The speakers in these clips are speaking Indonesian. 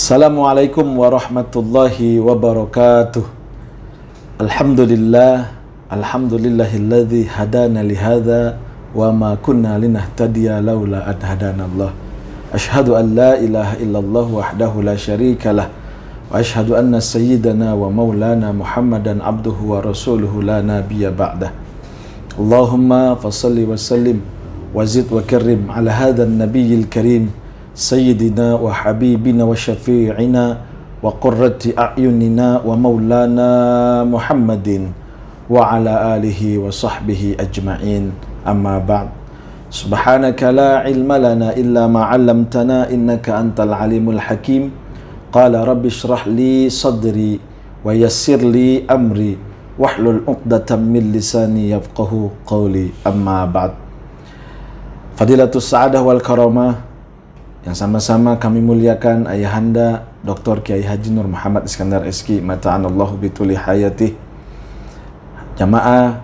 Assalamualaikum warahmatullahi wabarakatuh. Alhamdulillahilladzi hadana lihadza wa ma kunna linahtadiya laula an hadanallah. Asyhadu an la ilaha illallah wahdahu la syarikalah wa asyhadu anna sayyidana wa maulana Muhammadan abduhu wa rasuluhu la nabiyya ba'dah. Allahumma fassalli wa sallim wa zid wa karrim ala hadzal nabiyyil karim Sayyidina wa habibina wa syafi'ina wa qurrati a'yunina wa maulana Muhammadin wa ala alihi wa sahbihi ajma'in. Amma ba'd. Subhanaka la ilma lana illa ma 'allamtana innaka antal alimul hakim. Qala rabbi shrah li sadri wa yassir li amri wahlul 'uqdatam min lisani yafqahu qawli. Amma ba'd. Fadilatus sa'adah wal karamah yang sama-sama kami muliakan Ayahanda Dr. Kiai Haji Nur Muhammad Iskandar SK mata'anallahu bituli hayatih, jamaah,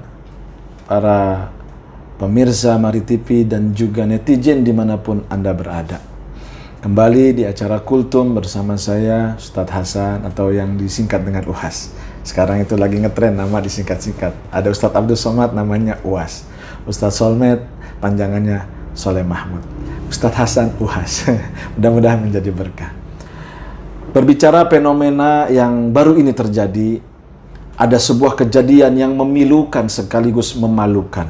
para pemirsa Mari TV dan juga netizen dimanapun Anda berada. Kembali di acara Kultum bersama saya Ustadz Hasan atau yang disingkat dengan UHAS. Sekarang itu lagi ngetren nama disingkat-singkat. Ada Ustadz Abdul Somad namanya UAS, Ustadz Solmed panjangannya Soleh Mahmud, Ustadz Hasan UHAS. Mudah-mudahan menjadi berkah. Berbicara fenomena yang baru ini terjadi, ada sebuah kejadian yang memilukan sekaligus memalukan.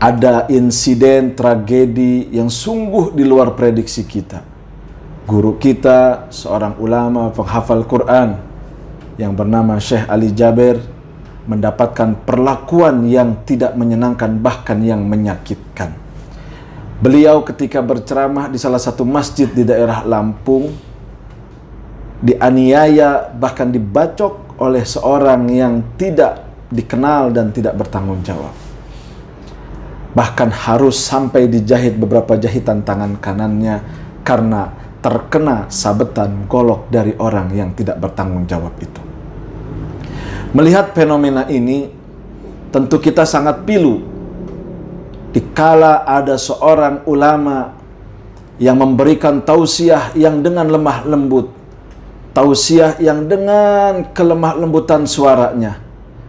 Ada insiden tragedi yang sungguh di luar prediksi kita. Guru kita, seorang ulama penghafal Quran yang bernama Syekh Ali Jaber, mendapatkan perlakuan yang tidak menyenangkan, bahkan yang menyakitkan. Beliau ketika berceramah di salah satu masjid di daerah Lampung dianiaya, bahkan dibacok oleh seorang yang tidak dikenal dan tidak bertanggung jawab. Bahkan harus sampai dijahit beberapa jahitan tangan kanannya karena terkena sabetan golok dari orang yang tidak bertanggung jawab itu. Melihat fenomena ini, tentu kita sangat pilu dikala ada seorang ulama yang memberikan tausiah yang dengan lemah lembut, tausiah yang dengan kelemah lembutan suaranya,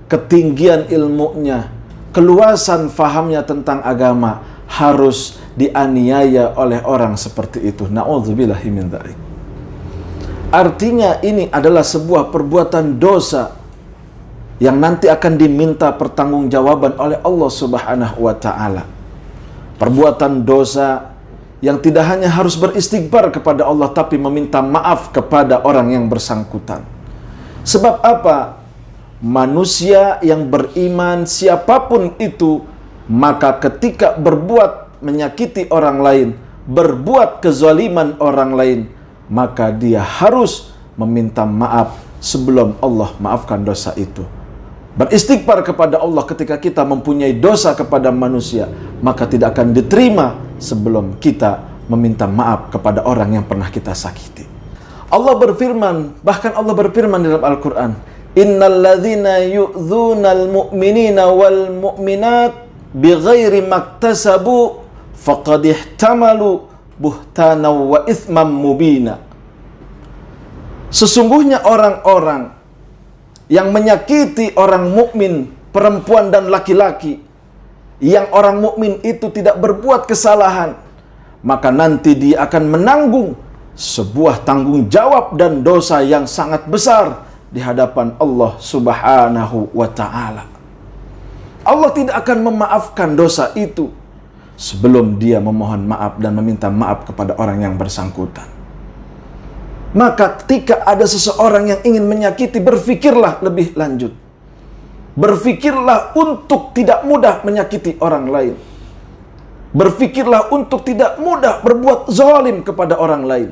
ketinggian ilmunya, keluasan fahamnya tentang agama, harus dianiaya oleh orang seperti itu. Na'udzubillahi min dzalik. Artinya ini adalah sebuah perbuatan dosa yang nanti akan diminta pertanggungjawaban oleh Allah Subhanahu wa ta'ala. Perbuatan dosa yang tidak hanya harus beristighfar kepada Allah, tapi meminta maaf kepada orang yang bersangkutan. Sebab apa? Manusia yang beriman siapapun itu, maka ketika berbuat menyakiti orang lain, berbuat kezaliman orang lain, maka dia harus meminta maaf sebelum Allah maafkan dosa itu. Beristighfar kepada Allah ketika kita mempunyai dosa kepada manusia, maka tidak akan diterima sebelum kita meminta maaf kepada orang yang pernah kita sakiti. Allah berfirman, bahkan Allah berfirman dalam Al-Quran, innal ladzina yu'dzunal mu'minina wal mu'minat bighairi maktasabu faqad ihtamalu buhtanan wa ithman mubina. Sesungguhnya orang-orang yang menyakiti orang mukmin, perempuan dan laki-laki, yang orang mukmin itu tidak berbuat kesalahan, maka nanti dia akan menanggung sebuah tanggung jawab dan dosa yang sangat besar di hadapan Allah Subhanahu wa ta'ala. Allah tidak akan memaafkan dosa itu sebelum dia memohon maaf dan meminta maaf kepada orang yang bersangkutan. Maka ketika ada seseorang yang ingin menyakiti, berfikirlah lebih lanjut. Berfikirlah untuk tidak mudah menyakiti orang lain. Berfikirlah untuk tidak mudah berbuat zalim kepada orang lain.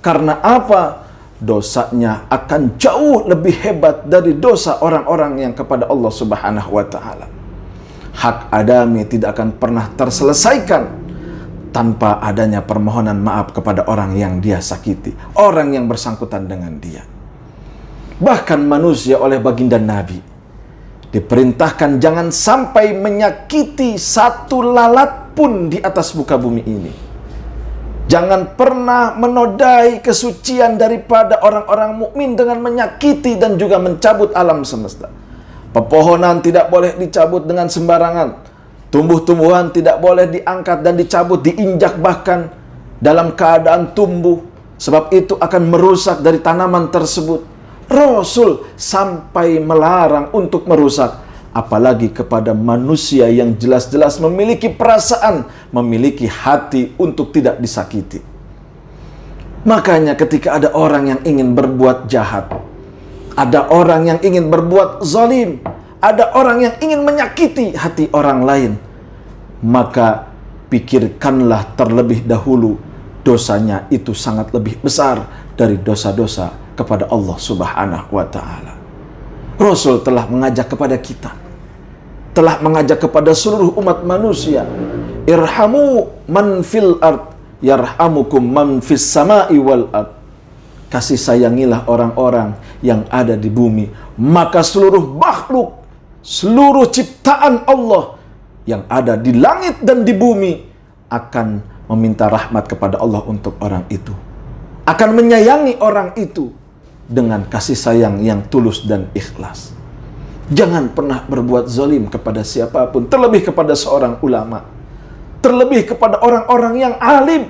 Karena apa? Dosanya akan jauh lebih hebat dari dosa orang-orang yang kepada Allah Subhanahu wa ta'ala. Hak adami tidak akan pernah terselesaikan tanpa adanya permohonan maaf kepada orang yang dia sakiti, orang yang bersangkutan dengan dia. Bahkan manusia oleh baginda Nabi diperintahkan jangan sampai menyakiti satu lalat pun di atas muka bumi ini. Jangan pernah menodai kesucian daripada orang-orang mukmin dengan menyakiti dan juga mencabut alam semesta. Pepohonan tidak boleh dicabut dengan sembarangan. Tumbuh-tumbuhan tidak boleh diangkat dan dicabut, diinjak bahkan dalam keadaan tumbuh. Sebab itu akan merusak dari tanaman tersebut. Rasul sampai melarang untuk merusak. Apalagi kepada manusia yang jelas-jelas memiliki perasaan, memiliki hati untuk tidak disakiti. Makanya ketika ada orang yang ingin berbuat jahat, ada orang yang ingin berbuat zalim, ada orang yang ingin menyakiti hati orang lain, maka pikirkanlah terlebih dahulu dosanya itu sangat lebih besar dari dosa-dosa kepada Allah Subhanahu wa ta'ala. Rasul telah mengajak kepada kita, telah mengajak kepada seluruh umat manusia, irhamu man fil ard yarhamukum man fis sama'i wal ard. Kasih sayangilah orang-orang yang ada di bumi, maka seluruh makhluk, seluruh ciptaan Allah yang ada di langit dan di bumi akan meminta rahmat kepada Allah untuk orang itu, akan menyayangi orang itu dengan kasih sayang yang tulus dan ikhlas. Jangan pernah berbuat zalim kepada siapapun, terlebih kepada seorang ulama, terlebih kepada orang-orang yang alim,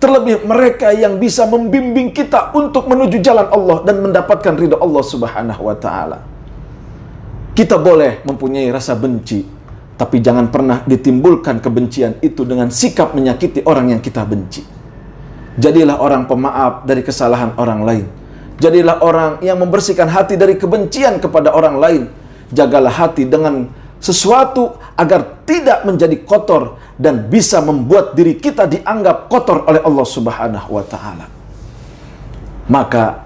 terlebih mereka yang bisa membimbing kita untuk menuju jalan Allah dan mendapatkan ridha Allah Subhanahu wa ta'ala. Kita boleh mempunyai rasa benci, tapi jangan pernah ditimbulkan kebencian itu dengan sikap menyakiti orang yang kita benci. Jadilah orang pemaaf dari kesalahan orang lain. Jadilah orang yang membersihkan hati dari kebencian kepada orang lain. Jagalah hati dengan sesuatu agar tidak menjadi kotor dan bisa membuat diri kita dianggap kotor oleh Allah Subhanahu wa ta'ala. Maka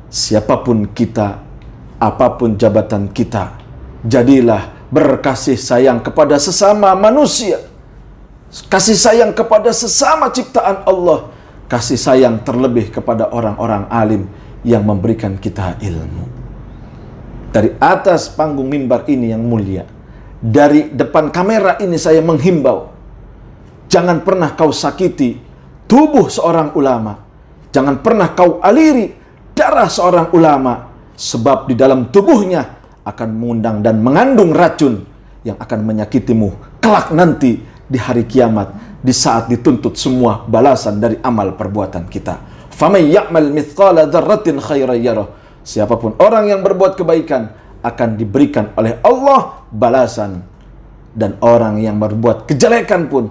siapapun kita, apapun jabatan kita, jadilah berkasih sayang kepada sesama manusia, kasih sayang kepada sesama ciptaan Allah, kasih sayang terlebih kepada orang-orang alim yang memberikan kita ilmu. Dari atas panggung mimbar ini yang mulia, dari depan kamera ini saya menghimbau, jangan pernah kau sakiti tubuh seorang ulama, jangan pernah kau aliri darah seorang ulama, sebab di dalam tubuhnya akan mengundang dan mengandung racun yang akan menyakitimu kelak nanti di hari kiamat, di saat dituntut semua balasan dari amal perbuatan kita. Faman ya'mal mithqala dzarratin khairan yarah. Siapapun orang yang berbuat kebaikan akan diberikan oleh Allah balasan, dan orang yang berbuat kejelekan pun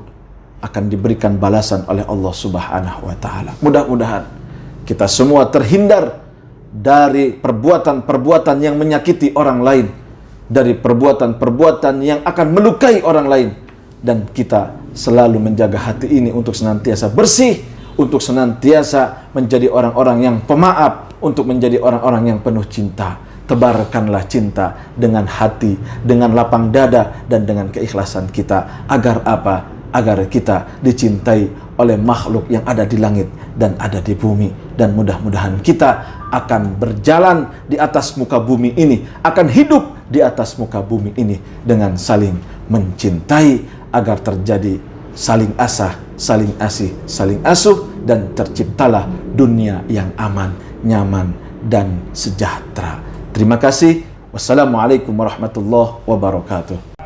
akan diberikan balasan oleh Allah Subhanahu wa ta'ala. Mudah-mudahan kita semua terhindar dari perbuatan-perbuatan yang menyakiti orang lain, dari perbuatan-perbuatan yang akan melukai orang lain, dan kita selalu menjaga hati ini untuk senantiasa bersih, untuk senantiasa menjadi orang-orang yang pemaaf, untuk menjadi orang-orang yang penuh cinta. Tebarkanlah cinta dengan hati, dengan lapang dada, dan dengan keikhlasan kita. Agar apa? Agar kita dicintai oleh makhluk yang ada di langit dan ada di bumi. Dan mudah-mudahan kita akan berjalan di atas muka bumi ini, akan hidup di atas muka bumi ini dengan saling mencintai, agar terjadi saling asah, saling asih, saling asuh, dan terciptalah dunia yang aman, nyaman, dan sejahtera. Terima kasih. Wassalamualaikum warahmatullahi wabarakatuh.